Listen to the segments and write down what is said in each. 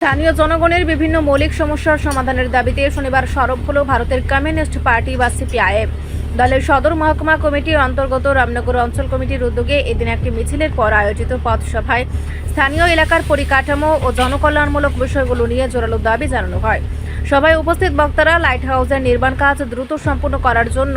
স্থানীয় জনগণের বিভিন্ন মৌলিক সমস্যার সমাধানের দাবিতে শনিবার সরব হল ভারতের কমিউনিস্ট পার্টি বা সিপিআইএম দলের সদর মহকুমা কমিটির অন্তর্গত রামনগর অঞ্চল কমিটির উদ্যোগে এদিন একটি মিছিলের পর আয়োজিত পথসভায় স্থানীয় এলাকার পরিকাঠামো ও জনকল্যাণমূলক বিষয়গুলো নিয়ে জোরালো দাবি জানানো হয়। সভায় উপস্থিত বক্তারা লাইট হাউসের নির্মাণ কাজ দ্রুত সম্পন্ন করার জন্য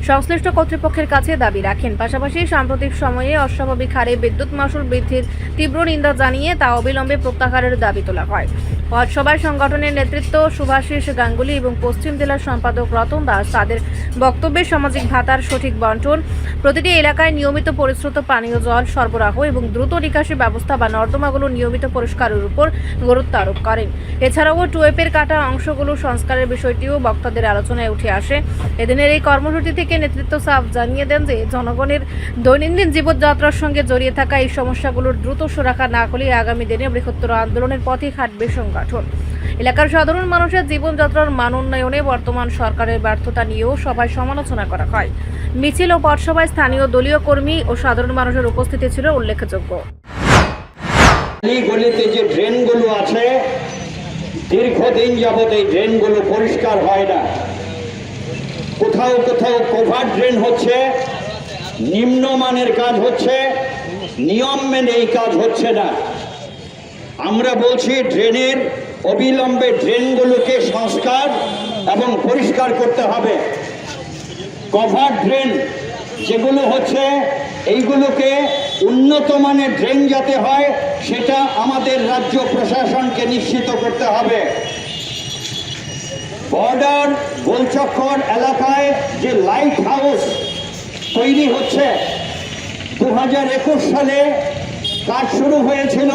সংশ্লিষ্ট কর্তৃপক্ষের কাছে দাবি রাখেন। পাশাপাশি সাম্প্রতিক সময়ে অস্বাভাবিক হারে বিদ্যুৎ মাশুল বৃদ্ধির তীব্র নিন্দা জানিয়ে তা অবিলম্বে প্রত্যাহারের দাবি তোলা হয়। পথসভায় সংগঠনের নেতৃত্ব শুভাশিস গাঙ্গুলি এবং পশ্চিম জেলার সম্পাদক রতন দাস তাদের বক্তব্যে সামাজিক ভাতার সঠিক বন্টন, প্রতিটি এলাকায় নিয়মিত পরিশ্রুত পানীয় জল সরবরাহ এবং দ্রুত নিকাশি ব্যবস্থা বা নর্দমাগুলো নিয়মিত পরিষ্কারের উপর গুরুত্ব আরোপ করেন। এছাড়াও টুয়েপের কাটা অংশগুলো সংস্কারের বিষয়টিও বক্তাদের আলোচনায় উঠে আসে। এদিনের এই কর্মসূচি থেকে নেতৃত্ব সাফ জানিয়ে দেন যে জনগণের দৈনন্দিন জীবনযাত্রার সঙ্গে জড়িয়ে থাকা এই সমস্যাগুলোর দ্রুত সুরাহা না হলে আগামী দিনে বৃহত্তর আন্দোলনের পথে হাঁটবে সংগঠন। এলাকার সাধারণ মানুষের জীবনযাত্রার মান উন্নয়নে বর্তমান সরকারের ব্যর্থতা নিয়েও সভায় সমালোচনা করা হয়। মিছিল ও পথসভায় স্থানীয় দলীয় কর্মী ও সাধারণ মানুষের উপস্থিতি ছিল উল্লেখযোগ্য। গলিতে যে ড্রেনগুলো আছে, দীর্ঘদিন যাবত এই ড্রেনগুলো পরিষ্কার হয় না। কোথাও কোথাও কভার ড্রেন হচ্ছে, নিম্নমানের কাজ হচ্ছে, নিয়ম মেনে এই কাজ হচ্ছে না। আমরা বলছি ড্রেনের অবিলম্বে ড্রেনগুলোকে সংস্কার এবং পরিষ্কার করতে হবে। কভার ড্রেন যেগুলো হচ্ছে এইগুলোকে উন্নত মানের ড্রেন যাতে হয় সেটা আমাদের রাজ্য প্রশাসনকে নিশ্চিত করতে হবে। বর্ডার গোলচক্কর এলাকায় যে লাইট হাউস তৈরি হচ্ছে, 2021 সালে কাজ শুরু হয়েছিল।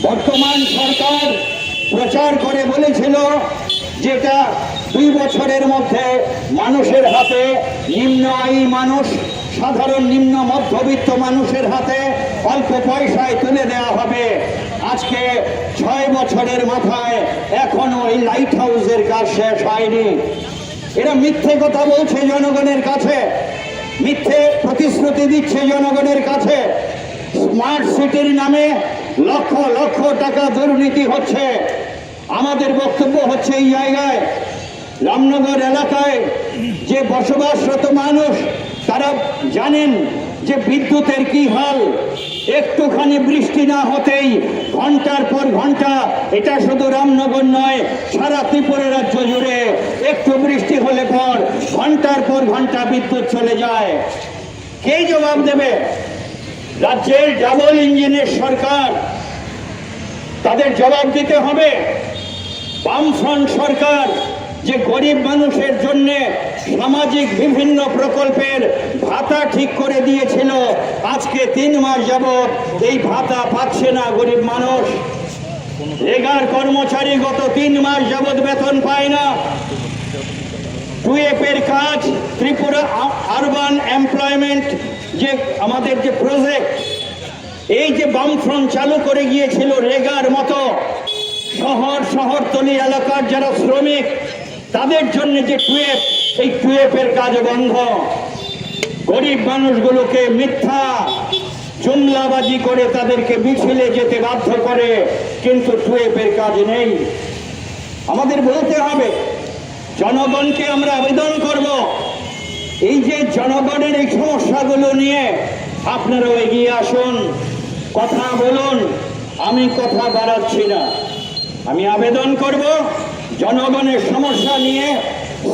বর্তমান সরকার প্রচার করে বলেছিল যেটা 2 বছরের মধ্যে মানুষের হাতে, নিম্ন আয়ী মানুষ, সাধারণ নিম্ন মধ্যবিত্ত মানুষের হাতে অল্প পয়সায় তুলে দেওয়া হবে। আজকে 6 বছরের মাথায় এখনো এই লাইট হাউসের কাজ শেষ হয়নি। এরা মিথ্যে কথা বলছে জনগণের কাছে, মিথ্যে প্রতিশ্রুতি দিচ্ছে জনগণের কাছে। স্মার্ট সিটির নামে লক্ষ লক্ষ টাকা দুর্নীতি হচ্ছে। আমাদের বক্তব্য হচ্ছে এই জায়গায় রামনগর এলাকায় যে বসবাসরত মানুষ তারা জানেন যে বিদ্যুতের কি হাল। একটুখানি বৃষ্টি না হতেই ঘন্টার পর ঘন্টা, এটা শুধু রামনগর নয় সারা ত্রিপুরা রাজ্য জুড়ে একটু বৃষ্টি হলে পর ঘন্টার পর ঘন্টা বিদ্যুৎ চলে যায়। কে জবাব দেবে? রাজ্যের ডাবল ইঞ্জিনের সরকার, তাদের জবাব দিতে হবে। বামফ্রন্ট সরকার যে গরিব মানুষের জন্য সামাজিক বিভিন্ন প্রকল্পের ভাতা ঠিক করে দিয়েছিল, আজকে 3 মাস যাবত এই ভাতা পাচ্ছে না গরিব মানুষ। রেগার কর্মচারী গত 3 মাস যাবত বেতন পায় না। টুয়েপের কাজ, ত্রিপুরা আরবান এমপ্লয়মেন্ট যে আমাদের যে প্রজেক্ট, এই যে বামফ্রন্ট চালু করে গিয়েছিল রেগার মতো, শহরতলি এলাকার যারা শ্রমিক তাদের জন্য যে টুয়েপ, এই টুয়েপের কাজ বন্ধ। গরিব মানুষগুলোকে মিথ্যা জুমলাবাজি করে তাদেরকে মিছিলে যেতে বাধ্য করে, কিন্তু টুয়েপের কাজ নেই। আমাদের বলতে হবে, জনগণকে আমরা আবেদন করব, এই যে জনগণের এই সমস্যাগুলো নিয়ে আপনারাও এগিয়ে আসুন, কথা বলুন। আমি কথা বাড়াচ্ছি না, আমি আবেদন করব জনগণের সমস্যা নিয়ে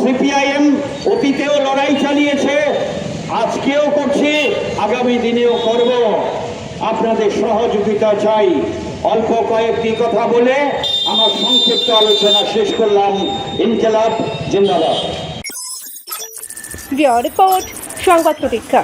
সিপিআইএম অতীতেও লড়াই চালিয়েছে, আজকেও করছি, আগামী দিনেও করব। আপনাদের সহযোগিতা চাই। অল্প কয়েকটি কথা বলে আমার সংক্ষিপ্ত আলোচনা শেষ করলাম। ইনকিলাব জিন্দাবাদ। রিপোর্ট সংবাদ প্রতীক্ষা।